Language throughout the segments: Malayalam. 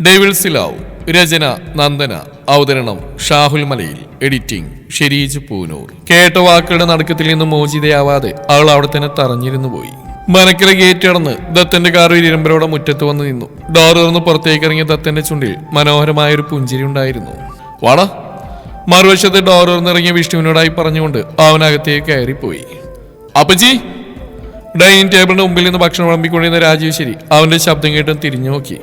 ഡേവിൾസ് ലവ്. രചന നന്ദന. അവതരണം ഷാഹുൽ മലയിൽ. എഡിറ്റിംഗ് ഷെരീജ് പൂനൂർ. കേട്ട വാക്കുകളുടെ നടുക്കത്തിൽ നിന്നും മോചിതയാവാതെ അവൾ അവിടെ തന്നെ തറഞ്ഞിരുന്നു പോയി. മനക്കിലെ ഗേറ്റ് കടന്ന് ദത്തന്റെ കാർ ഇരുമ്പരോടെ മുറ്റത്ത് വന്ന് നിന്നു. ഡോർ തുറന്ന് പുറത്തേക്ക് ഇറങ്ങിയ ദത്തന്റെ ചുണ്ടിൽ മനോഹരമായൊരു പുഞ്ചിരി ഉണ്ടായിരുന്നു. വാടാ. മറുവശത്ത് ഡോർ തുറന്നിറങ്ങിയ വിഷ്ണുവിനോടായി പറഞ്ഞുകൊണ്ട് അവനകത്തേക്ക് കയറിപ്പോയി. അപ്പച്ചി. ഡൈനിങ് ടേബിളിന്റെ മുമ്പിൽ നിന്ന് ഭക്ഷണം വിളമ്പിക്കൊണ്ടിരുന്ന രാജേശ്വരി അവന്റെ ശബ്ദം കേട്ടും തിരിഞ്ഞു നോക്കി.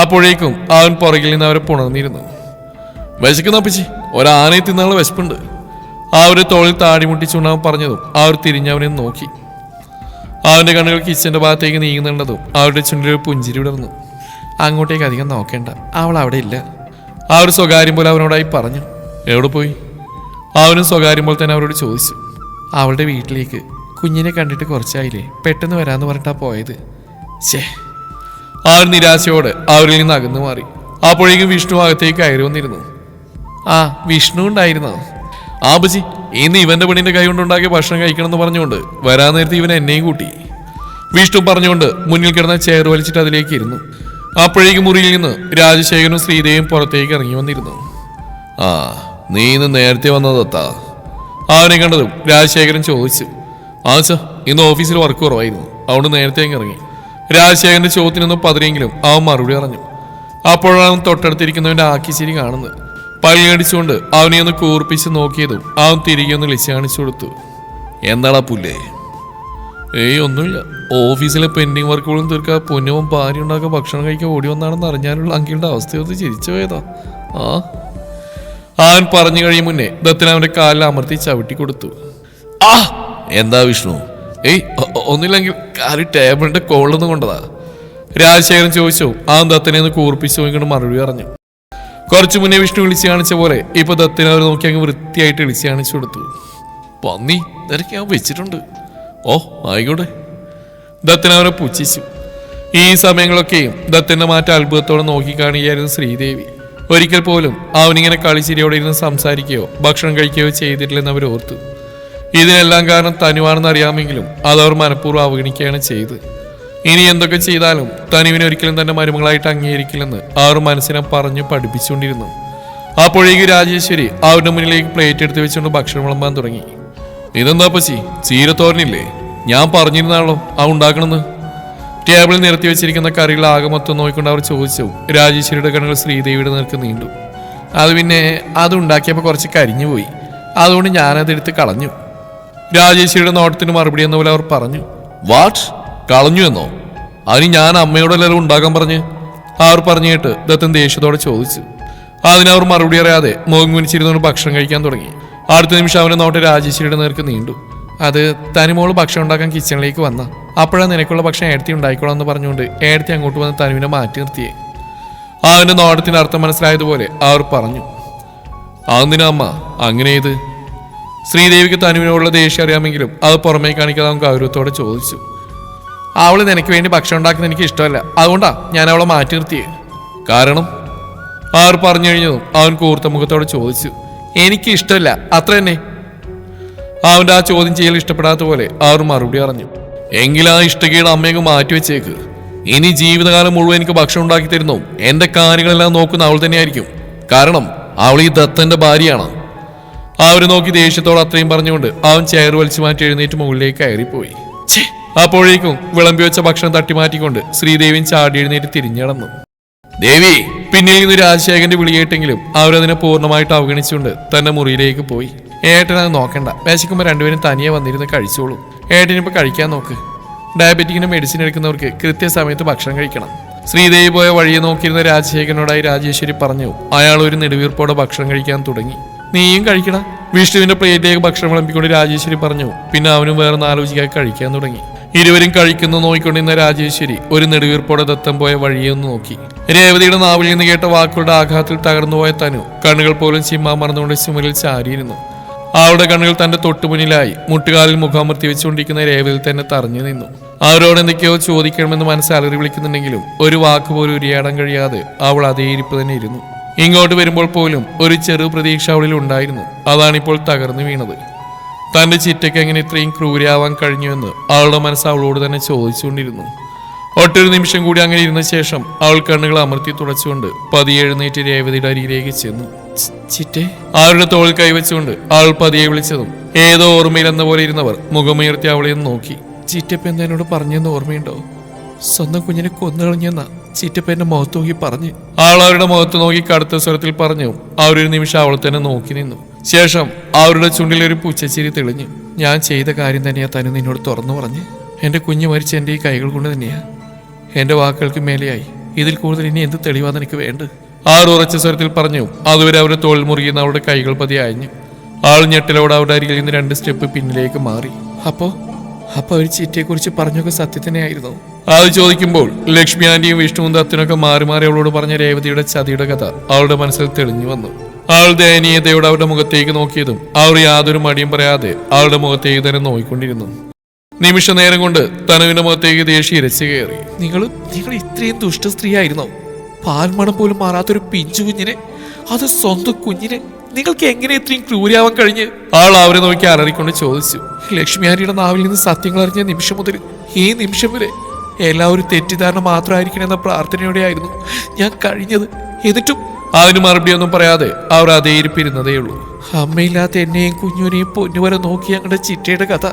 അപ്പോഴേക്കും അവൻ പുറകിൽ നിന്ന് അവരെ പുണർന്നിരുന്നു. വിശക്കുന്ന അപ്പച്ചി, ഒരാനയെ തിന്നാനുള്ള വിശപ്പുണ്ട്. ആ ഒരു തോളിൽ താടി മുട്ടിച്ചുകൊണ്ട് അവൻ പറഞ്ഞതും അവർ തിരിഞ്ഞവനെ നോക്കി. അവന്റെ കണ്ണുകൾ കിച്ചന്റെ ഭാഗത്തേക്ക് നീങ്ങുന്നുണ്ടതും അവരുടെ ചുണ്ടിൽ പുഞ്ചിരി വിടർന്നു. അങ്ങോട്ടേക്ക് അധികം നോക്കേണ്ട, അവൾ അവിടെ ഇല്ല. ആ ഒരു സ്വകാര്യം പോലെ അവനോടായി പറഞ്ഞു. എവിടെ പോയി? അവനും സ്വകാര്യം പോലെ തന്നെ അവരോട് ചോദിച്ചു. അവളുടെ വീട്ടിലേക്ക്. കുഞ്ഞിനെ കണ്ടിട്ട് കുറച്ചായില്ലേ, പെട്ടെന്ന് വരാമെന്ന് പറഞ്ഞിട്ടാ പോയത്. ശേ. ആ ഒരു നിരാശയോടെ അവരിൽ നിന്ന് അകന്നു മാറി. അപ്പോഴേക്കും വിഷ്ണു അകത്തേക്ക് കയറി വന്നിരുന്നു. ആ, വിഷ്ണു ഉണ്ടായിരുന്നോ? ആബജി, ഇന്ന് ഇവന്റെ പെണ്ണിന്റെ കൈ കൊണ്ടുണ്ടാക്കിയ ഭക്ഷണം കഴിക്കണമെന്ന് പറഞ്ഞുകൊണ്ട് വരാൻ നേരത്തെ ഇവൻ എന്നെയും കൂട്ടി. വിഷ്ണു പറഞ്ഞുകൊണ്ട് മുന്നിൽ കിടന്ന ചെയർ വലിച്ചിട്ട് അതിലേക്ക് ഇരുന്നു. അപ്പോഴേക്കും മുറിയിൽ നിന്ന് രാജശേഖരനും ശ്രീദേവിയും പുറത്തേക്ക് ഇറങ്ങി വന്നിരുന്നു. ആ, നീ ഇന്ന് നേരത്തെ വന്നതെത്താ? അവനെ കണ്ടതും രാജശേഖരൻ ചോദിച്ചു. ആച്ചാ, ഇന്ന് ഓഫീസിൽ വർക്ക് കുറവായിരുന്നു, അതുകൊണ്ട് നേരത്തെ ഇറങ്ങി. രാജശേഖരന്റെ ചോദ്യത്തിനൊന്നും പതിരെങ്കിലും അവൻ മറുപടി പറഞ്ഞു. അപ്പോഴാണ് തൊട്ടടുത്തിരിക്കുന്നവന്റെ ആക്കിച്ചിരി കാണുന്നത്. പല്ലിയടിച്ചുകൊണ്ട് അവനെ ഒന്ന് കൂർപ്പിച്ച് നോക്കിയതും അവൻ തിരികെ ഒന്ന് വിളിച്ച് കാണിച്ചു കൊടുത്തു. എന്താടാ പുല്ലേ? ഏയ് ഒന്നുമില്ല, ഓഫീസിലെ പെൻഡിങ് വർക്കുകളും തീർക്കാൻ പൊന്നവും ഭാര്യ ഉണ്ടാക്കാൻ ഭക്ഷണം കഴിക്കാൻ ഓടി വന്നാണെന്ന് അറിഞ്ഞാലുള്ള അങ്കിളുടെ അവസ്ഥയോർത്ത് ചിരിച്ചു പോയതാ. ആ, അവൻ പറഞ്ഞു കഴിയും മുന്നേ ദത്തൻ അവന്റെ കാലിൽ അമർത്തി ചവിട്ടി കൊടുത്തു. ആ, എന്താ വിഷ്ണു? ഏയ് ഒന്നില്ലെങ്കിൽ കാലി ടേബിളിന്റെ കോളിലൊന്നും കൊണ്ടതാ. രാജശേഖരൻ ചോദിച്ചു. ആ ദത്തനെ ഒന്ന് കൂർപ്പിച്ചു നോക്കിക്കൊണ്ട് മറുപടി പറഞ്ഞു. കുറച്ചു മുന്നേ വിഷ്ണു വിളിച്ചു കാണിച്ച പോലെ ഇപ്പൊ ദത്തനെ അവർ നോക്കി അങ്ങ് വൃത്തിയായിട്ട് വിളിച്ചു കാണിച്ചു കൊടുത്തു. പന്നി, നിനക്ക് ഞാൻ വെച്ചിട്ടുണ്ട്. ഓ ആയിക്കോട്ടെ. ദത്തൻ അവരെ പുച്ഛിച്ചു. ഈ സമയങ്ങളൊക്കെയും ദത്തന്റെ മാറ്റം അത്ഭുതത്തോടെ നോക്കിക്കാണുകയായിരുന്നു ശ്രീദേവി. ഒരിക്കൽ പോലും അവനിങ്ങനെ കളിച്ചിരിയോടെ ഇരുന്ന് സംസാരിക്കുകയോ ഭക്ഷണം കഴിക്കുകയോ ചെയ്തിട്ടില്ലെന്ന് അവർ ഓർത്തു. ഇതിനെല്ലാം കാരണം തനുവാണെന്ന് അറിയാമെങ്കിലും അതവർ മനഃപൂർവ്വം അവഗണിക്കുകയാണ് ചെയ്ത്. ഇനി എന്തൊക്കെ ചെയ്താലും തനുവിനെ ഒരിക്കലും തന്റെ മരുമകളായിട്ട് അംഗീകരിക്കില്ലെന്ന് അവർ മനസ്സിനെ പറഞ്ഞു പഠിപ്പിച്ചുകൊണ്ടിരുന്നു. അപ്പോഴേക്കും രാജേശ്വരി അവരുടെ മുന്നിലേക്ക് പ്ലേറ്റ് എടുത്ത് വെച്ചുകൊണ്ട് ഭക്ഷണം വിളമ്പാൻ തുടങ്ങി. ഇതെന്താ പച്ചി, ചീരത്തോരനില്ലേ? ഞാൻ പറഞ്ഞിരുന്നാണല്ലോ ആ ഉണ്ടാക്കണമെന്ന്. ടേബിളിൽ നിരത്തി വെച്ചിരിക്കുന്ന കറികൾ ആകെ മൊത്തം നോക്കിക്കൊണ്ട് അവർ ചോദിച്ചു. രാജേശ്വരിയുടെ കണ്ണുകൾ ശ്രീദേവിയുടെ നേർക്ക് നീണ്ടു. അത് പിന്നെ അത് ഉണ്ടാക്കിയപ്പോൾ കുറച്ച് കരിഞ്ഞു പോയി, അതുകൊണ്ട് ഞാനതെടുത്ത് കളഞ്ഞു. രാജേശ്വരിയുടെ നോട്ടത്തിന് മറുപടി എന്ന പോലെ അവർ പറഞ്ഞു. വാട്ട്? കളഞ്ഞു എന്നോ? അതിന് ഞാൻ അമ്മയോടെല്ലാവരും ഉണ്ടാക്കാൻ പറഞ്ഞ്? അവർ പറഞ്ഞു കേട്ട് ദത്തൻ ദേഷ്യത്തോടെ ചോദിച്ചു. അതിനവർ മറുപടി അറിയാതെ മുഖം കുനിച്ചിരുന്നുകൊണ്ട് ഭക്ഷണം കഴിക്കാൻ തുടങ്ങി. അടുത്ത നിമിഷം അവന്റെ നോട്ട് രാജേശ്വരിയുടെ നേർക്ക് നീണ്ടു. അത് തനിമോള് ഭക്ഷണം ഉണ്ടാക്കാൻ കിച്ചണിലേക്ക് വന്ന അപ്പോഴാണ് നിനക്കുള്ള ഭക്ഷണം ഏടത്തി ഉണ്ടായിക്കോളാം എന്ന് പറഞ്ഞുകൊണ്ട് ഏടത്തി അങ്ങോട്ട് വന്ന് തനുവിനെ മാറ്റി നിർത്തിയേ. അവന്റെ നോട്ടത്തിന് അർത്ഥം മനസ്സിലായതുപോലെ അവർ പറഞ്ഞു. അതെന്തിനാ അമ്മ അങ്ങനെ ഇത്? ശ്രീദേവിക്ക് തനുവിനോടുള്ള ദേഷ്യം അറിയാമെങ്കിലും അത് പുറമേ കാണിക്കാതെ അവൻ ഗൗരവത്തോടെ ചോദിച്ചു. അവള് നിനക്ക് വേണ്ടി ഭക്ഷണം ഉണ്ടാക്കുന്ന എനിക്ക് ഇഷ്ടമല്ല, അതുകൊണ്ടാ ഞാൻ അവളെ മാറ്റി നിർത്തിയേ. കാരണം? അവർ പറഞ്ഞു കഴിഞ്ഞതും അവൻ കൂർത്ത മുഖത്തോടെ ചോദിച്ചു. എനിക്ക് ഇഷ്ടമല്ല, അത്ര തന്നെ. അവന്റെ ആ ചോദ്യം ചെയ്യൽ ഇഷ്ടപ്പെടാത്ത പോലെ അവർ മറുപടി പറഞ്ഞു. എങ്കിൽ ആ ഇഷ്ടക്കേട് അമ്മയൊക്കെ മാറ്റിവെച്ചേക്ക്. ഇനി ജീവിതകാലം മുഴുവൻ എനിക്ക് ഭക്ഷണം ഉണ്ടാക്കി തരുന്നു എന്റെ കാര്യങ്ങളെല്ലാം നോക്കുന്ന അവൾ തന്നെയായിരിക്കും. കാരണം അവൾ ഈ ദത്തന്റെ ഭാര്യയാണ്. അവര് നോക്കി ദേഷ്യത്തോടെ അത്രയും പറഞ്ഞുകൊണ്ട് അവൻ ചെയർ വലിച്ചു മാറ്റി എഴുന്നേറ്റ് മുകളിലേക്ക് കയറിപ്പോയി. അപ്പോഴേക്കും വിളമ്പി വെച്ച ഭക്ഷണം തട്ടിമാറ്റിക്കൊണ്ട് ശ്രീദേവിയും ചാടി എഴുന്നേറ്റ് തിരിഞ്ഞടന്നു. ദേവി! പിന്നിൽ നിന്ന് രാജശേഖരന്റെ വിളിയേട്ടെങ്കിലും അവരതിനെ പൂർണ്ണമായിട്ട് അവഗണിച്ചുകൊണ്ട് തന്റെ മുറിയിലേക്ക് പോയി. ഏട്ടനത് നോക്കണ്ട, വിശക്കുമ്പോൾ രണ്ടുപേരും തനിയെ വന്നിരുന്ന് കഴിച്ചോളൂ. ഏട്ടനിപ്പോൾ കഴിക്കാൻ നോക്ക്. ഡയബറ്റിക്കിന് മെഡിസിൻ എടുക്കുന്നവർക്ക് കൃത്യസമയത്ത് ഭക്ഷണം കഴിക്കണം. ശ്രീദേവി പോയ വഴിയെ നോക്കിയിരുന്ന രാജശേഖരനോടായി രാജേശ്വരി പറഞ്ഞു. അയാൾ ഒരു നെടുവീർപ്പോടെ ഭക്ഷണം കഴിക്കാൻ തുടങ്ങി. നീയും കഴിക്കണ. വിഷ്ണുവിന്റെ പ്ലേറ്റിലേക്ക് ഭക്ഷണം വിളമ്പിക്കൊണ്ട് രാജേശ്വരി പറഞ്ഞു. പിന്നെ അവനും വേറെ ആലോചിക്കാതെ കഴിക്കാൻ തുടങ്ങി. ഇരുവരും കഴിക്കുന്നു നോക്കിക്കൊണ്ടിരുന്ന രാജേശ്വരി ഒരു നെടുവീർപ്പോടെ ദത്തം പോയ വഴിയെ ഒന്ന് നോക്കി. രേവതിയുടെ നാവിൽ നിന്ന് കേട്ട വാക്കുകളുടെ ആഘാതത്തിൽ തകർന്നുപോയ തനു കണ്ണുകൾ പോലും ചിമ്മാ മറന്നുകൊണ്ട് ചുമലിൽ ചാരിയിരുന്നു. അവളുടെ കണ്ണുകൾ തന്റെ തൊട്ടുമുന്നിലായി മുട്ടുകാലിൽ മുഖാമർത്തി വെച്ചുകൊണ്ടിരിക്കുന്ന രേവതിയിൽ തന്നെ തറഞ്ഞു നിന്നു. അവരോട് എന്തൊക്കെയോ ചോദിക്കണമെന്ന് മനസ്സലറി വിളിക്കുന്നുണ്ടെങ്കിലും ഒരു വാക്ക് പോലും ഉരിയാടാൻ കഴിയാതെ അവൾ അതേ ഇരിപ്പ് തന്നെ ഇരുന്നു. ഇങ്ങോട്ട് വരുമ്പോൾ പോലും ഒരു ചെറു പ്രതീക്ഷ അവളിൽ ഉണ്ടായിരുന്നു. അതാണിപ്പോൾ തകർന്നു വീണത്. തന്റെ ചിറ്റയ്ക്ക് എങ്ങനെ ഇത്രയും ക്രൂരയാവാൻ കഴിഞ്ഞുവെന്ന് അവളുടെ മനസ്സ് അവളോട് തന്നെ ചോദിച്ചുകൊണ്ടിരുന്നു. ഒട്ടൊരു നിമിഷം കൂടി അങ്ങനെ ഇരുന്ന ശേഷം അവൾ കണ്ണുകൾ അമർത്തി തുടച്ചുകൊണ്ട് പതിയെ എഴുന്നേറ്റ് രേവതിയുടെ അരികിലേക്ക് ചെന്നു. ചിറ്റേ. അവരുടെ തോളിൽ കൈവച്ചുകൊണ്ട് അവൾ പതിയെ വിളിച്ചതും ഏതോ ഓർമ്മയിലെന്ന പോലെ ഇരുന്നവർ മുഖമുയർത്തി അവളെ നോക്കി. ചിറ്റപ്പ എന്താ എന്നോട് പറഞ്ഞെന്ന് ഓർമ്മയുണ്ടോ? സ്വന്തം കുഞ്ഞിനെ കൊന്നുകളഞ്ഞെന്നാ ചിറ്റപ്പ എന്റെ മുഖത്ത് നോക്കി പറഞ്ഞു. അവൾ അവരുടെ മുഖത്ത് നോക്കി കടുത്ത സ്വരത്തിൽ പറഞ്ഞു. അവരൊരു നിമിഷം അവൾ തന്നെ നോക്കി നിന്നു. ശേഷം അവരുടെ ചുണ്ടിലൊരു പുച്ഛച്ചിരി തെളിഞ്ഞു. ഞാൻ ചെയ്ത കാര്യം തന്നെയാ തനു നിന്നോട് തുറന്നു പറഞ്ഞ്. എന്റെ കുഞ്ഞ് മരിച്ച എന്റെ ഈ കൈകൾ കൊണ്ട് തന്നെയാ. എന്റെ വാക്കുകൾക്ക് മേലെയായി ഇതിൽ കൂടുതൽ ഇനി എന്ത് തെളിവാന്ന് എനിക്ക് വേണ്ട. ആൾ ഉറച്ച സ്വരത്തിൽ പറഞ്ഞു. അതുവരെ അവരുടെ തോളിൽ മുറുകിയുന്ന അവരുടെ കൈകൾ പതി അയഞ്ഞു. ആൾ ഞെട്ടലോടെ അവരുടെ അരികിൽ നിന്ന് 2 സ്റ്റെപ്പ് പിന്നിലേക്ക് മാറി. അപ്പോ അവർ ചിറ്റയെ കുറിച്ച് പറഞ്ഞൊക്കെ സത്യത്തിനെയായിരുന്നു? അത് ചോദിക്കുമ്പോൾ ലക്ഷ്മി ആന്റിയും വിഷ്ണുവും ദത്തനൊക്കെ മാറി മാറി അവളോട് പറഞ്ഞ രേവതിയുടെ ചതിയുടെ കഥ അവളുടെ മനസ്സിൽ തെളിഞ്ഞു വന്നു. അവൾ ദയനീയതയോടെ അവരുടെ മുഖത്തേക്ക് നോക്കിയതും അവർ യാതൊരു മടിയും പറയാതെ അവളുടെ മുഖത്തേക്ക് തന്നെ നോക്കിക്കൊണ്ടിരുന്നു. നിമിഷ നേരം കൊണ്ട് തനുവിന്റെ മുഖത്തേക്ക് ദേഷ്യം ഇരച്ചു കയറി. നിങ്ങൾ ഇത്രയും ദുഷ്ട സ്ത്രീയായിരുന്നോ? പാൽമണം പോലും മാറാത്തൊരു പിഞ്ചു കുഞ്ഞിനെ, അത് സ്വന്തം കുഞ്ഞിനെ നിങ്ങൾക്ക് എങ്ങനെ ഇത്രയും ക്രൂരാവാൻ കഴിഞ്ഞ്? ആൾ അവരെ നോക്കി അലറിക്കൊണ്ട് ചോദിച്ചു. ലക്ഷ്മിയാരിയുടെ നാവിൽ നിന്ന് സത്യങ്ങൾ അറിഞ്ഞ നിമിഷം മുതൽ ഈ നിമിഷം വരെ എല്ലാവരും തെറ്റിദ്ധാരണ മാത്രമായിരിക്കണമെന്ന പ്രാർത്ഥനയോടെയായിരുന്നു ഞാൻ കഴിഞ്ഞത്. എന്നിട്ടും അതിന് മറുപടിയൊന്നും പറയാതെ അവർ അതേ ഇരിപ്പിരുന്നതേയുള്ളൂ. അമ്മയില്ലാത്ത എന്നെയും കുഞ്ഞുവിനെയും പൊന്നുവരെ നോക്കി ഞങ്ങളുടെ ചിറ്റയുടെ കഥ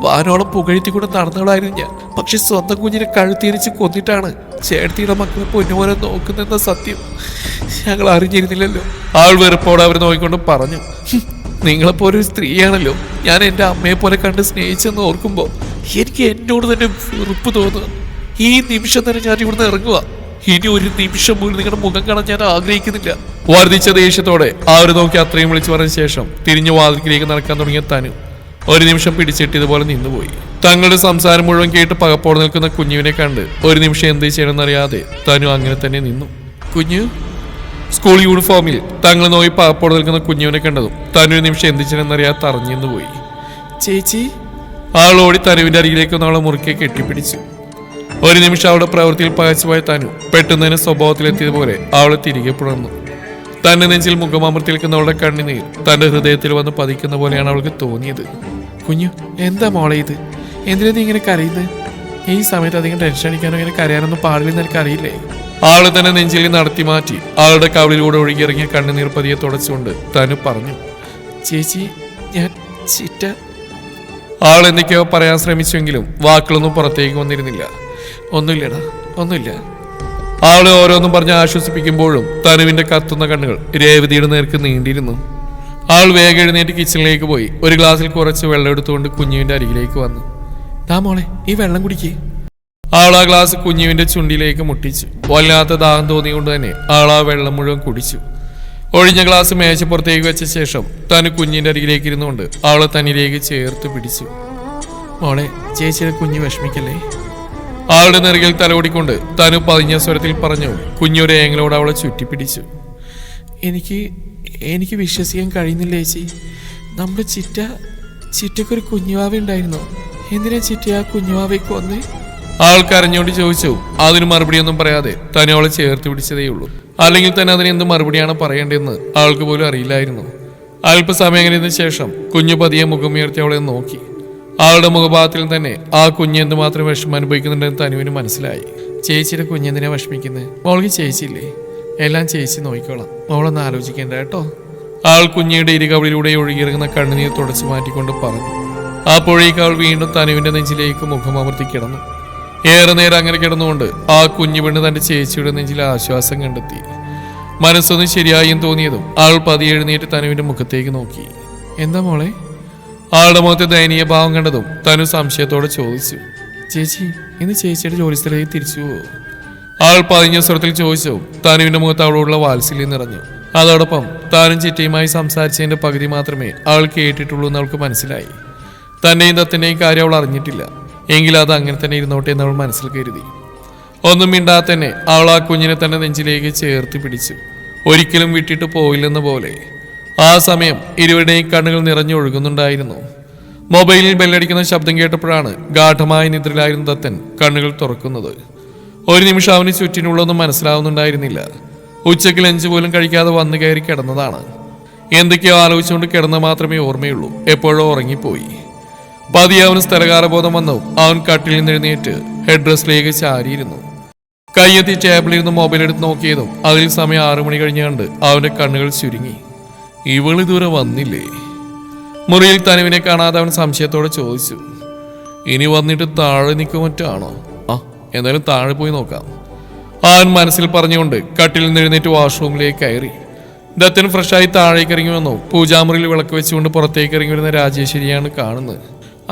വാനോളം പുകഴ്ത്തിക്കൊണ്ട് നടന്നവളായിരുന്നു ഞാൻ. പക്ഷെ സ്വന്തം കുഞ്ഞിനെ കഴുത്തിരിച്ച് കൊന്നിട്ടാണ് ചേട്ടത്തിയുടെ മക്കളെ പൊന്നുപോലെ നോക്കുന്നെന്ന സത്യം ഞങ്ങൾ അറിഞ്ഞിരുന്നില്ലല്ലോ. ആൾ വെറുപ്പോടെ അവർ നോക്കിക്കൊണ്ട് പറഞ്ഞു. നിങ്ങളെപ്പോലെ ഒരു സ്ത്രീയാണല്ലോ ഞാൻ എൻ്റെ അമ്മയെ പോലെ കണ്ട് സ്നേഹിച്ചെന്ന് ഓർക്കുമ്പോൾ എനിക്ക് എന്നോട് തന്നെ വെറുപ്പ് തോന്നുക. ഈ നിമിഷം തന്നെ ഞാൻ ഇവിടുന്ന് ഇറങ്ങുക. ഇനി ഒരു നിമിഷം പോലും നിങ്ങളുടെ മുഖം കാണാൻ ഞാൻ ആഗ്രഹിക്കുന്നില്ല. വർദ്ധിച്ച ദേഷ്യത്തോടെ അവർ നോക്കി അത്രയും വിളിച്ചു പറഞ്ഞ ശേഷം തിരിഞ്ഞു വാതിൽക്കിലേക്ക് നടക്കാൻ തുടങ്ങിയ തനു ഒരു നിമിഷം പിടിച്ചിട്ടിതുപോലെ നിന്നുപോയി. തങ്ങളുടെ സംസാരം മുഴുവൻ കേട്ട് പകപ്പോടെ നിൽക്കുന്ന കുഞ്ഞുവിനെ കണ്ട് ഒരു നിമിഷം എന്ത് ചെയ്യണമെന്നറിയാതെ തനു അങ്ങനെ തന്നെ നിന്നു. കുഞ്ഞു. സ്കൂൾ യൂണിഫോമിൽ തങ്ങൾ നോക്കി പകപ്പോടെ നിൽക്കുന്ന കുഞ്ഞുവിനെ കണ്ടതും തനു ഒരു നിമിഷം എന്ത് ചെയ്യണമെന്നറിയാതെ തറഞ്ഞു പോയി. ചേച്ചി. ആളോടി തനുവിന്റെ അരികിലേക്ക് അവളെ മുറുക്കെ കെട്ടിപ്പിടിച്ചു. ഒരു നിമിഷം അവളുടെ പ്രവൃത്തിയിൽ പകച്ചുപോയ തനു പെട്ടെന്ന് തന്നെ സ്വഭാവത്തിലെത്തിയതുപോലെ അവളെ തിരികെ പുണർന്നു. തന്റെ നെഞ്ചിൽ മുഖമമർത്തി നിൽക്കുന്ന അവളുടെ കണ്ണുനീർ തന്റെ ഹൃദയത്തിൽ വന്ന് പതിക്കുന്ന പോലെയാണ് അവൾക്ക് തോന്നിയത്. കുഞ്ഞു, എന്താ മോളെ ഇത്? എന്തിനാ നീ ഇങ്ങനെ കരയുന്നത്? ഈ സമയത്ത് അധികം ടെൻഷൻ അടിക്കാനോ ഇങ്ങനെ കരയാനൊന്നും പാടില്ലെന്ന് എനിക്കറിയില്ലേ? ആള് തന്നെ നെഞ്ചിൽ നടത്തി മാറ്റി ആളുടെ കവിളിലൂടെ ഒഴുകിയിറങ്ങിയ കണ്ണുനീർ പതിയെ തുടച്ചുകൊണ്ട് തനു പറഞ്ഞു. ചേച്ചി, ഞാൻ ചിറ്റ. ആൾ എന്തൊക്കെയോ പറയാൻ ശ്രമിച്ചെങ്കിലും വാക്കുകളൊന്നും പുറത്തേക്ക് വന്നിരുന്നില്ല. ഒന്നുമില്ലടാ, ഒന്നുമില്ല. ആള് ഓരോന്നും പറഞ്ഞ് ആശ്വസിപ്പിക്കുമ്പോഴും തനുവിന്റെ കത്തുന്ന കണ്ണുകൾ രേവതിയുടെ നേർക്ക് നീണ്ടിരുന്നു. ആൾ വേഗം എഴുന്നേറ്റ് കിച്ചണിലേക്ക് പോയി ഒരു ഗ്ലാസ്സിൽ കുറച്ച് വെള്ളം എടുത്തുകൊണ്ട് കുഞ്ഞുവിന്റെ അരികിലേക്ക് വന്നു. ദാ മോളെ, ഈ വെള്ളം കുടിക്കേ. ആൾ ആ ഗ്ലാസ് കുഞ്ഞുവിന്റെ ചുണ്ടിലേക്ക് മുട്ടിച്ചു. വല്ലാത്ത ദാഹം തോന്നിക്കൊണ്ട് തന്നെ ആൾ ആ വെള്ളം മുഴുവൻ കുടിച്ചു. ഒഴിഞ്ഞ ഗ്ലാസ് മേശപ്പുറത്തേക്ക് വെച്ച ശേഷം തനു കുഞ്ഞിന്റെ അരികിലേക്ക് ഇരുന്നുകൊണ്ട് അവളെ തന്നിലേക്ക് ചേർത്ത് പിടിച്ചു. മോളെ, ചേച്ചിയുടെ കുഞ്ഞ് വിഷമിക്കല്ലേ. ആളുടെ നെറുകിൽ തലോടിക്കൊണ്ട് തനു പതിഞ്ഞ സ്വരത്തിൽ പറഞ്ഞു. കുഞ്ഞൊരു ഏങ്ങലോട് അവളെ ചുറ്റിപ്പിടിച്ചു. എനിക്ക് വിശ്വസിക്കാൻ കഴിയുന്നില്ല ചേച്ചി. നമ്മുടെ ചിറ്റക്കൊരു കുഞ്ഞുവാവ ഉണ്ടായിരുന്നോ? എന്തിനാ ചിറ്റ ആ കുഞ്ഞുവാവയെ കൊന്ന്? ആൾ കരഞ്ഞോണ്ട് ചോദിച്ചു. അതിന് മറുപടിയൊന്നും പറയാതെ തനു അവളെ ചേർത്ത് പിടിച്ചതേയുള്ളൂ. അല്ലെങ്കിൽ തന്നെ അതിന് എന്ത് മറുപടിയാണ് പറയേണ്ടതെന്ന് ആൾക്ക് പോലും അറിയില്ലായിരുന്നു. അല്പസമയം കഴിഞ്ഞതിന് ശേഷം കുഞ്ഞു പതിയെ മുഖമുയർത്തി അവളെ നോക്കി. ആളുടെ മുഖഭാവത്തിൽ തന്നെ ആ കുഞ്ഞ് എന്തുമാത്രം വിഷമം അനുഭവിക്കുന്നുണ്ടെന്ന് തനുവിന് മനസ്സിലായി. ചേച്ചിയുടെ കുഞ്ഞെന്തിനാ വിഷമിക്കുന്നത്? മോൾക്ക് ചേച്ചിയില്ലേ? എല്ലാം ചേച്ചി നോക്കിക്കോളാം, മോളൊന്ന് ആലോചിക്കേണ്ട കേട്ടോ. ആൾ കുഞ്ഞിയുടെ ഇരുകവളിലൂടെ ഒഴുകിയിറങ്ങുന്ന കണ്ണുനീർ തുടച്ചു മാറ്റിക്കൊണ്ട് പറഞ്ഞു. അപ്പോഴേക്ക് അവൾ വീണ്ടും തനുവിന്റെ നെഞ്ചിലേക്ക് മുഖമമർത്തി കിടന്നു. ഏറെ നേരം അങ്ങനെ കിടന്നുകൊണ്ട് ആ കുഞ്ഞു പെണ്ണ് തന്റെ ചേച്ചിയുടെ നെഞ്ചിൽ ആശ്വാസം കണ്ടെത്തി. മനസ്സൊന്നും ശരിയായും തോന്നിയതും ആൾ പതിയെ എഴുന്നേറ്റ് തനുവിന്റെ മുഖത്തേക്ക് നോക്കി. എന്താ മോളെ? ആളുടെ മുഖത്തെ ദയനീയ ഭാവം കണ്ടതും തനു സംശയത്തോടെ ചോദിച്ചു. ചേച്ചി, ഇന്ന് ചേച്ചിയുടെ ജോലിസ്ഥലത്തേക്ക് തിരിച്ചു പോവോ? ആൾ പതിഞ്ഞ സ്വരത്തിൽ ചോദിച്ചു. തനുവിന്റെ മുഖത്ത് അവളോടുള്ള വാത്സല്യം നിറഞ്ഞു. അതോടൊപ്പം താനും ചിറ്റയുമായി സംസാരിച്ചതിന്റെ പകുതി മാത്രമേ അവൾ കേട്ടിട്ടുള്ളൂ എന്ന് അവൾക്ക് മനസ്സിലായി. തന്നെയും ദത്തിന്റെയും കാര്യം അവൾ അറിഞ്ഞിട്ടില്ല. എങ്കിൽ അത് അങ്ങനെ തന്നെ ഇരുന്നോട്ടെ എന്ന് അവൾ മനസ്സിൽ കരുതി. ഒന്നും മിണ്ടാതെ തന്നെ അവൾ ആ കുഞ്ഞിനെ തന്നെ നെഞ്ചിലേക്ക് ചേർത്ത് പിടിച്ചു. ഒരിക്കലും വിട്ടിട്ട് പോയില്ലെന്ന പോലെ. ആ സമയം ഇരുവരുടെയും കണ്ണുകൾ നിറഞ്ഞൊഴുകുന്നുണ്ടായിരുന്നു. മൊബൈലിൽ ബെല്ലടിക്കുന്ന ശബ്ദം കേട്ടപ്പോഴാണ് ഗാഠമായ നിദ്രയിലായിരുന്ന ദത്തൻ കണ്ണുകൾ തുറക്കുന്നത്. ഒരു നിമിഷം അവന് ചുറ്റിനുള്ളൊന്നും മനസ്സിലാവുന്നുണ്ടായിരുന്നില്ല. ഉച്ചയ്ക്ക് ലഞ്ച് പോലും കഴിക്കാതെ വന്നു കയറി കിടന്നതാണ്. എന്തൊക്കെയോ ആലോചിച്ചുകൊണ്ട് കിടന്ന മാത്രമേ ഓർമ്മയുള്ളൂ. എപ്പോഴോ ഉറങ്ങിപ്പോയി. പതിയെ അവന് സ്ഥലകാലബോധം വന്നു. അവൻ കട്ടിൽ നിന്ന് എഴുന്നേറ്റ് ഹെഡ് ഡ്രസ്സിലേക്ക് ചാരിയിരുന്നു. കയ്യെത്തി ടേബിളിരുന്ന് മൊബൈൽ എടുത്ത് നോക്കിയതും അതിൽ സമയം 6 മണി കഴിഞ്ഞ് കണ്ട് അവന്റെ കണ്ണുകൾ ചുരുങ്ങി. ഇവളിതുവരെ വന്നില്ലേ? മുറിയിൽ തനുവിനെ കാണാതെ അവൻ സംശയത്തോടെ ചോദിച്ചു. ഇനി വന്നിട്ട് താഴെ നിൽക്കും മറ്റാണോ? എന്തായാലും താഴെ പോയി നോക്കാം. അവൻ മനസ്സിൽ പറഞ്ഞുകൊണ്ട് കട്ടിൽ നിന്ന് എഴുന്നേറ്റ് വാഷ്റൂമിലേക്ക് കയറി. ദത്തൻ ഫ്രഷായി താഴേക്ക് ഇറങ്ങി വന്നു. പൂജാമുറിയിൽ വിളക്ക് വെച്ചുകൊണ്ട് പുറത്തേക്ക് ഇറങ്ങി വരുന്ന രാജേശ്വരിയാണ് കാണുന്നത്.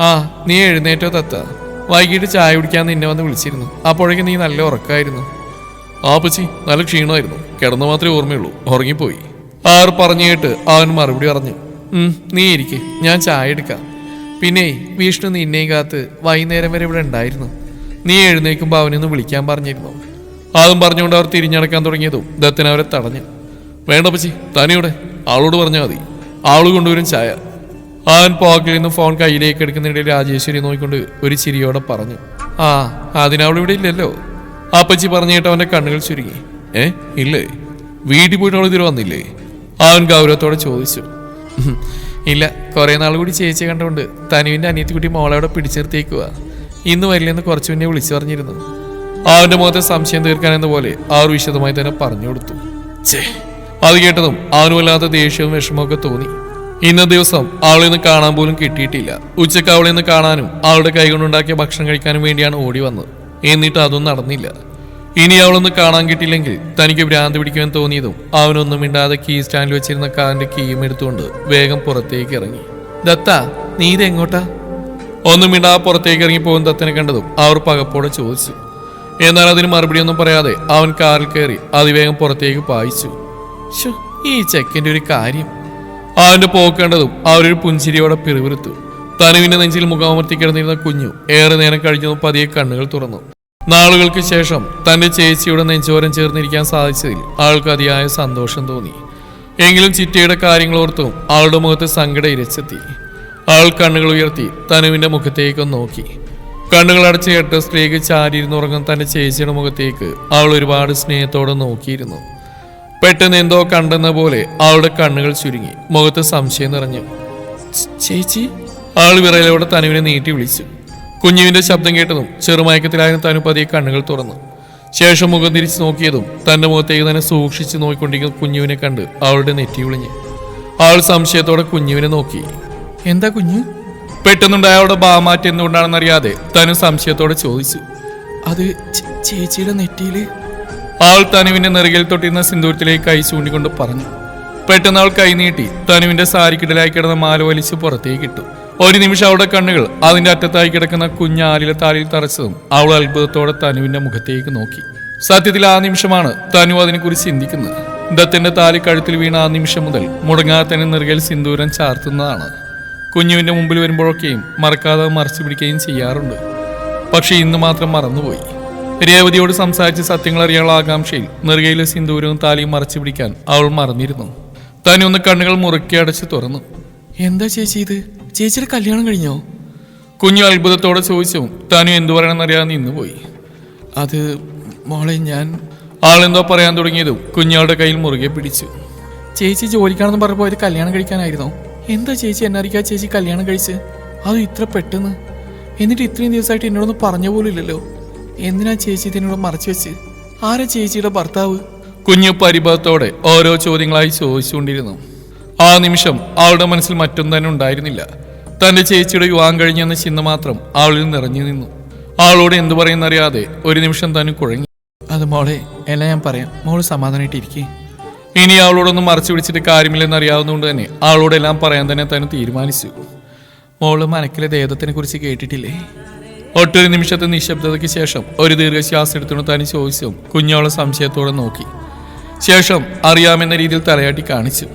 നീ എഴുന്നേറ്റോ ദത്ത? വൈകിട്ട് ചായ കുടിക്കാൻ നിന്നെ വന്ന് വിളിച്ചിരുന്നു. അപ്പോഴേക്കും നീ നല്ല ഉറക്കമായിരുന്നു. പച്ചി നല്ല ക്ഷീണമായിരുന്നു. കിടന്നു മാത്രമേ ഓർമ്മയുള്ളൂ, ഉറങ്ങിപ്പോയി. ആർ പറഞ്ഞു കേട്ട് അവൻ മറുപടി പറഞ്ഞു. നീ ഇരിക്കെ, ഞാൻ ചായ എടുക്കാം. പിന്നെ വിഷ്ണു നിന്നെയും കാത്ത് വൈകുന്നേരം വരെ ഇവിടെ ഉണ്ടായിരുന്നു. നീ എഴുന്നേൽക്കുമ്പോൾ അവനൊന്ന് വിളിക്കാൻ പറഞ്ഞിരുന്നു. അതും പറഞ്ഞുകൊണ്ട് അവർ തിരിഞ്ഞടക്കാൻ തുടങ്ങിയതും ദത്തൻ അവരെ തടഞ്ഞു. വേണ്ട പച്ചി, തനിയുടെ അവളോട് പറഞ്ഞാൽ മതി, അവള് കൊണ്ടുവരും ചായ. അവൻ പോക്കറ്റിൽ നിന്ന് ഫോൺ കയ്യിലേക്ക് എടുക്കുന്നിടയിൽ രാജേശ്വരി നോക്കിക്കൊണ്ട് ഒരു ചിരിയോടെ പറഞ്ഞു. അതിനവളിവിടെ ഇല്ലല്ലോ. അപ്പച്ചി പറഞ്ഞു കേട്ട് അവന്റെ കണ്ണുകൾ ചുരുങ്ങി. ഇല്ലേ? വീട്ടിൽ പോയിട്ട് അവൾ ഇതിൽ വന്നില്ലേ? അവൻ ഗൗരവത്തോടെ ചോദിച്ചു. ഇല്ല, കുറെ നാൾ കൂടി ചേച്ചി കണ്ടുകൊണ്ട് തനുവിന്റെ അനിയത്തിക്കുട്ടി മോളെ അവിടെ പിടിച്ചെടുത്തേക്കുക. ഇന്ന് വരില്ലെന്ന് കുറച്ചു മുന്നേ വിളിച്ചു പറഞ്ഞിരുന്നു. അവന്റെ മുഖത്തെ സംശയം തീർക്കാൻ എന്ന പോലെ അവർ വിശദമായി തന്നെ പറഞ്ഞു കൊടുത്തു. അത് കേട്ടതും അവന് വല്ലാത്ത ദേഷ്യവും വിഷമമൊക്കെ തോന്നി. ഇന്ന ദിവസം അവളെ നിന്ന് കാണാൻ പോലും കിട്ടിയിട്ടില്ല. ഉച്ചക്ക് അവളെ നിന്ന് കാണാനും അവളുടെ കൈകൊണ്ടുണ്ടാക്കിയ ഭക്ഷണം കഴിക്കാനും വേണ്ടിയാണ് ഓടി വന്നത്. എന്നിട്ട് അതൊന്നും നടന്നില്ല. ഇനി അവളൊന്ന് കാണാൻ കിട്ടിയില്ലെങ്കിൽ തനിക്ക് ഭ്രാന്ത് പിടിക്കുവാൻ തോന്നിയതും അവനൊന്നും മിണ്ടാതെ കീ സ്റ്റാൻഡിൽ വെച്ചിരുന്ന കാറിന്റെ കീയും എടുത്തുകൊണ്ട് വേഗം പുറത്തേക്ക് ഇറങ്ങി. ദത്ത, നീ ഇത് എങ്ങോട്ടാ? ഒന്നും മിണ്ടാതെ പുറത്തേക്ക് ഇറങ്ങി പോകുന്ന ദത്തനെ കണ്ടതും അവർ പകപ്പോടെ ചോദിച്ചു. എന്നാൽ അതിന് മറുപടിയൊന്നും പറയാതെ അവൻ കാറിൽ കയറി അതിവേഗം പുറത്തേക്ക് പായിച്ചു. ഈ ചെക്കൻ്റെ ഒരു കാര്യം. അവന്റെ പോക്കേണ്ടതും അവരൊരു പുഞ്ചിരിയോടെ പിറുപിറുത്തു. തനുവിന്റെ നെഞ്ചിൽ മുഖമർത്തി കിടന്നിരുന്ന കുഞ്ഞു ഏറെ നേരം കഴിഞ്ഞതും പതിയെ കണ്ണുകൾ തുറന്നു. നാളുകൾക്ക് ശേഷം തന്റെ ചേച്ചിയുടെ നെഞ്ചോരം ചേർന്നിരിക്കാൻ സാധിച്ചതിൽ ആൾക്ക് അതിയായ സന്തോഷം തോന്നി. എങ്കിലും ചിറ്റയുടെ കാര്യങ്ങൾ ഓർത്തും അവളുടെ മുഖത്ത് സങ്കടം ഇരച്ചെത്തി. അവൾ കണ്ണുകൾ ഉയർത്തി തനുവിന്റെ മുഖത്തേക്ക് നോക്കി. കണ്ണുകൾ അടച്ച് ഹെഡ്ഡ്രസ്സിലേക്ക് ചാരിയിരുന്നുറങ്ങുന്ന തന്റെ ചേച്ചിയുടെ മുഖത്തേക്ക് അവൾ ഒരുപാട് സ്നേഹത്തോടെ നോക്കിയിരുന്നു. പെട്ടെന്ന് എന്തോ കണ്ടെന്ന പോലെ അവളുടെ കണ്ണുകൾ ചുരുങ്ങി. മുഖത്ത് സംശയം നിറഞ്ഞു. ചേച്ചി? അവൾ വിറയലോടെ തനുവിനെ നീട്ടി വിളിച്ചു. കുഞ്ഞുവിന്റെ ശബ്ദം കേട്ടതും ചെറുമയക്കത്തിലായിരുന്നു തനു പതിയെ കണ്ണുകൾ തുറന്നു. ശേഷം മുഖം തിരിച്ചു നോക്കിയതും തന്റെ മുഖത്തേക്ക് തന്നെ സൂക്ഷിച്ച് നോക്കിക്കൊണ്ടിരിക്കുന്ന കുഞ്ഞുവിനെ കണ്ട് അവളുടെ നെറ്റി വിളിഞ്ഞു. അവൾ സംശയത്തോടെ കുഞ്ഞുവിനെ നോക്കി. എന്താ കുഞ്ഞു? പെട്ടെന്നുണ്ടായ അവളുടെ ഭാവമാറ്റം എന്തുകൊണ്ടാണെന്നറിയാതെ തനു സംശയത്തോടെ ചോദിച്ചു. അത് ചേച്ചിയുടെ നെറ്റിയില്. അവൾ തനുവിന്റെ നെറുകയിൽ തൊട്ടിരുന്ന സിന്ദൂരത്തിലേക്ക് കൈ ചൂണ്ടിക്കൊണ്ട് പറഞ്ഞു. പെട്ടെന്ന് അവൾ കൈ നീട്ടി തനുവിന്റെ സാരിക്കിടലായി കിടന്ന മാല വലിച്ച് പുറത്തേക്ക് ഇട്ടു. ഒരു നിമിഷം അവളുടെ കണ്ണുകൾ അതിന്റെ അറ്റത്തായി കിടക്കുന്ന കുഞ്ഞാലിലെ താലിൽ തറച്ചതും അവൾ അത്ഭുതത്തോടെ തനുവിന്റെ മുഖത്തേക്ക് നോക്കി. സത്യത്തിൽ ആ നിമിഷമാണ് തനു അതിനെക്കുറിച്ച് ചിന്തിക്കുന്നത്. ദത്തന്റെ താലി കഴുത്തിൽ വീണ ആ നിമിഷം മുതൽ മുടങ്ങാതെ തന്നെ നെറുകയിൽ സിന്ദൂരം ചാർത്തുന്നതാണ്. കുഞ്ഞുവിന്റെ മുമ്പിൽ വരുമ്പോഴൊക്കെയും മറക്കാതെ മറച്ചു പിടിക്കുകയും ചെയ്യാറുണ്ട്. പക്ഷെ ഇന്ന് മാത്രം മറന്നുപോയി. രേവതിയോട് സംസാരിച്ച് സത്യങ്ങൾ അറിയാനുള്ള ആകാംക്ഷയിൽ നെറുകയിലെ സിന്ദൂരവും താലിയും മറച്ചു പിടിക്കാൻ അവൾ മറന്നിരുന്നു. തനു ഒന്ന് കണ്ണുകൾ മുറുക്കി അടച്ച് തുറന്നു. എന്താ ചേച്ചി ഇത്? ചേച്ചിയുടെ കല്യാണം കഴിഞ്ഞോ? കുഞ്ഞു അത്ഭുതത്തോടെ ചോദിച്ചു. തനു എന്തു പറയണമെന്നറിയാതെ നിന്നുപോയി. അത് മോളെ ഞാൻ... ആളെന്തോ പറയാൻ തുടങ്ങിയതും കുഞ്ഞാളുടെ കയ്യിൽ മുറുകെ പിടിച്ചു. ചേച്ചി ജോലിക്കാണെന്ന് പറഞ്ഞു പോയത് കല്യാണം കഴിക്കാനായിരുന്നോ? എന്താ ചേച്ചി എന്നെ അറിയിക്കാ ചേച്ചി കല്യാണം കഴിച്ച്? അതും ഇത്ര പെട്ടെന്ന്. എന്നിട്ട് ഇത്രയും ദിവസമായിട്ട് എന്നോടൊന്നും പറഞ്ഞ പോലും ഇല്ലല്ലോ. എന്തിനാ ചേച്ചി ഇതിനോട് മറച്ചു വെച്ച്? ആരാ ചേച്ചിയുടെ ഭർത്താവ്? കുഞ്ഞു പരിഭവത്തോടെ ഓരോ ചോദ്യങ്ങളായി ചോദിച്ചുകൊണ്ടിരുന്നു. ആ നിമിഷം അവളുടെ മനസ്സിൽ മറ്റൊന്നും തന്നെ ഉണ്ടായിരുന്നില്ല. തന്റെ ചേച്ചിയുടെ വിവാഹം കഴിഞ്ഞെന്ന ചിന്ത മാത്രം അവളിൽ നിറഞ്ഞു നിന്നു. അവളോട് എന്തു പറയുന്നറിയാതെ ഒരു നിമിഷം തന്നെ കുഴങ്ങി. അത് മോളെ, എല്ലാം ഞാൻ പറയാം, മോള് സമാധാനമായിട്ടിരിക്കേ. ഇനി അവളോടൊന്നും മറച്ചു പിടിച്ചിട്ട് കാര്യമില്ലെന്ന് അറിയാവുന്നതുകൊണ്ട് തന്നെ അവളോടെല്ലാം പറയാൻ തന്നെ തന്നെ തീരുമാനിച്ചു. മോള് മനക്കിലെ ദേവതത്തിനെ കുറിച്ച് കേട്ടിട്ടില്ലേ? ഒട്ടൊരു നിമിഷത്തെ നിശബ്ദതയ്ക്ക് ശേഷം ഒരു ദീർഘശ്വാസം എടുത്തുകൊണ്ട് തന്നെ ചോദിച്ചു. കുഞ്ഞോളെ സംശയത്തോടെ നോക്കി. ശേഷം അറിയാമെന്ന രീതിയിൽ തലയാട്ടി കാണിച്ചു.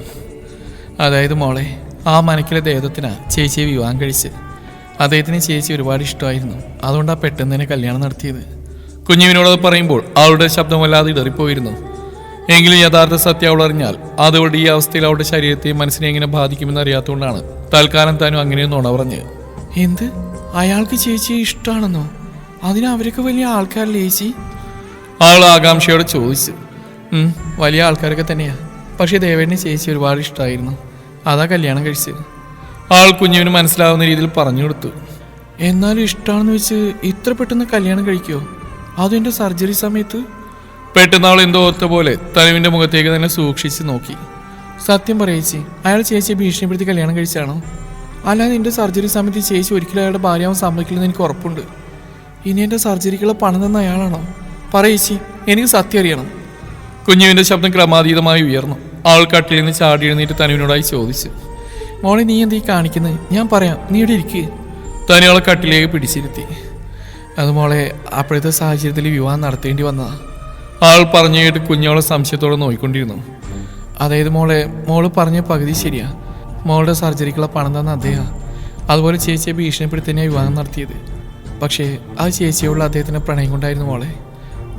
അതായത് മോളെ, ആ മനക്കിലെ ദേവതത്തിനാ ചേച്ചിയെ വിവാഹം കഴിച്ച്. അദ്ദേഹത്തിന് ചേച്ചി ഒരുപാട് ഇഷ്ടമായിരുന്നു. അതുകൊണ്ടാണ് പെട്ടെന്ന് തന്നെ കല്യാണം നടത്തിയത്. കുഞ്ഞുവിനോടത് പറയുമ്പോൾ അവളുടെ ശബ്ദം വല്ലാതെ ഇടറിപ്പോയിരുന്നു. എങ്കിലും യഥാർത്ഥ സത്യം അവൾ അറിഞ്ഞാൽ അതവളുടെ ഈ അവസ്ഥയിൽ അവളുടെ ശരീരത്തെയും മനസ്സിനെ എങ്ങനെ ബാധിക്കുമെന്ന് അറിയാത്തതുകൊണ്ടാണ് തൽക്കാലം താനും അങ്ങനെ നുണ പറഞ്ഞ്. എന്ത്? അയാൾക്ക് ചേച്ചിയെ ഇഷ്ടമാണെന്നോ? അതിന് അവരൊക്കെ വലിയ ആൾക്കാരല്ലേ ചേച്ചി? അവൾ ആകാംക്ഷയോടെ ചോദിച്ചു. വലിയ ആൾക്കാരൊക്കെ തന്നെയാ. പക്ഷെ ദേവേടിന് ചേച്ചി ഒരുപാട് ഇഷ്ടമായിരുന്നു. അതാ കല്യാണം കഴിച്ചത്. ആൾ കുഞ്ഞുവിന് മനസ്സിലാവുന്ന രീതിയിൽ പറഞ്ഞു കൊടുത്തു. എന്നാലും ഇഷ്ടമാണെന്ന് വെച്ച് ഇത്ര പെട്ടെന്ന് കല്യാണം കഴിക്കുമോ? അതും എൻ്റെ സർജറി സമയത്ത്? പെട്ടെന്ന് അവൾ എന്തോ ഓർത്ത പോലെ തനുവിൻ്റെ മുഖത്തേക്ക് തന്നെ സൂക്ഷിച്ച് നോക്കി. സത്യം പറയേച്ചി, അയാൾ ചേച്ചിയെ ഭീഷണിപ്പെടുത്തി കല്യാണം കഴിച്ചാണോ? അല്ലാതെ എൻ്റെ സർജറി സമയത്ത് ചേച്ചി ഒരിക്കലും അയാളുടെ ഭാര്യയാവാൻ സമ്മതിക്കില്ലെന്ന് എനിക്ക് ഉറപ്പുണ്ട്. ഇനി എൻ്റെ സർജറിക്കുള്ള പണം തന്ന അയാളാണോ? പറയേച്ചി, എനിക്ക് സത്യം അറിയണം. കുഞ്ഞുവിൻ്റെ ശബ്ദം ക്രമാതീതമായി ഉയർന്നു. അവൾ കട്ടിൽ നിന്ന് ചാടി എഴുന്നേറ്റ് തനുവിനോടായി ചോദിച്ചു. മോളെ, നീ എന്തീ കാണിക്കുന്നത്? ഞാൻ പറയാം, നീ ഇവിടെ ഇരിക്കുക. തനു അവളെ കട്ടിലേക്ക് പിടിച്ചിരുത്തി. അത് മോളെ, അപ്പോഴത്തെ സാഹചര്യത്തിൽ വിവാഹം നടത്തേണ്ടി വന്നതാ. ആൾ പറഞ്ഞു കേട്ട് കുഞ്ഞോളെ സംശയത്തോടെ നോക്കിക്കൊണ്ടിരുന്നു. അതായത് മോള് പറഞ്ഞ പകുതി ശരിയാ. മോളുടെ സർജറിക്കുള്ള പണം തന്ന അദ്ദേഹം. അതുപോലെ ചേച്ചിയെ ഭീഷണിപ്പെടുത്തി തന്നെയാണ് വിവാഹം നടത്തിയത്. പക്ഷേ ആ ചേച്ചിയോടുള്ള അദ്ദേഹത്തിന് പ്രണയം കൊണ്ടായിരുന്നു മോളെ,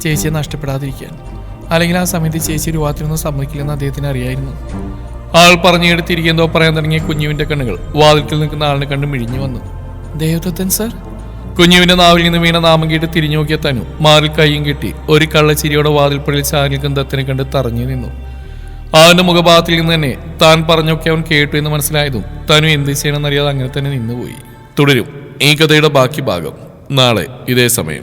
ചേച്ചിയെ നഷ്ടപ്പെടാതിരിക്കാൻ. അല്ലെങ്കിൽ ആ സമയത്ത് ചേച്ചി വിവാഹത്തിനൊന്നും സമ്മതിക്കില്ലെന്ന് അദ്ദേഹത്തിന് അറിയായിരുന്നു. ആൾ പറഞ്ഞു കേട്ട് തിരികെ എന്തോ പറയാൻ തുടങ്ങിയ കുഞ്ഞുവിൻ്റെ കണ്ണുകൾ വാതിൽക്കൽ നിൽക്കുന്ന ആളിനെ കണ്ട് മിഴിഞ്ഞു വന്നു. ദേവദത്തൻ സാർ? കുഞ്ഞുവിന്റെ നാവിൽ നിന്ന് വീണ നാമം കേട്ട് തിരിഞ്ഞു നോക്കിയ തനു മാറിൽ കൈയും കെട്ടി ഒരു കള്ളച്ചിരിയോടെ വാതിൽപ്പടിയിൽ ചാരി നിൽക്കുന്ന ദത്തനെ കണ്ട് തറഞ്ഞു നിന്നു. അവന്റെ മുഖഭാഗത്തിൽ നിന്ന് തന്നെ താൻ പറഞ്ഞൊക്കെ അവൻ കേട്ടു എന്ന് മനസ്സിലായതും തനു എന്ത് ചെയ്യണമെന്നറിയാതെ അങ്ങനെ തന്നെ നിന്നുപോയി. തുടരും ഈ കഥയുടെ ബാക്കി ഭാഗം നാളെ ഇതേ സമയം.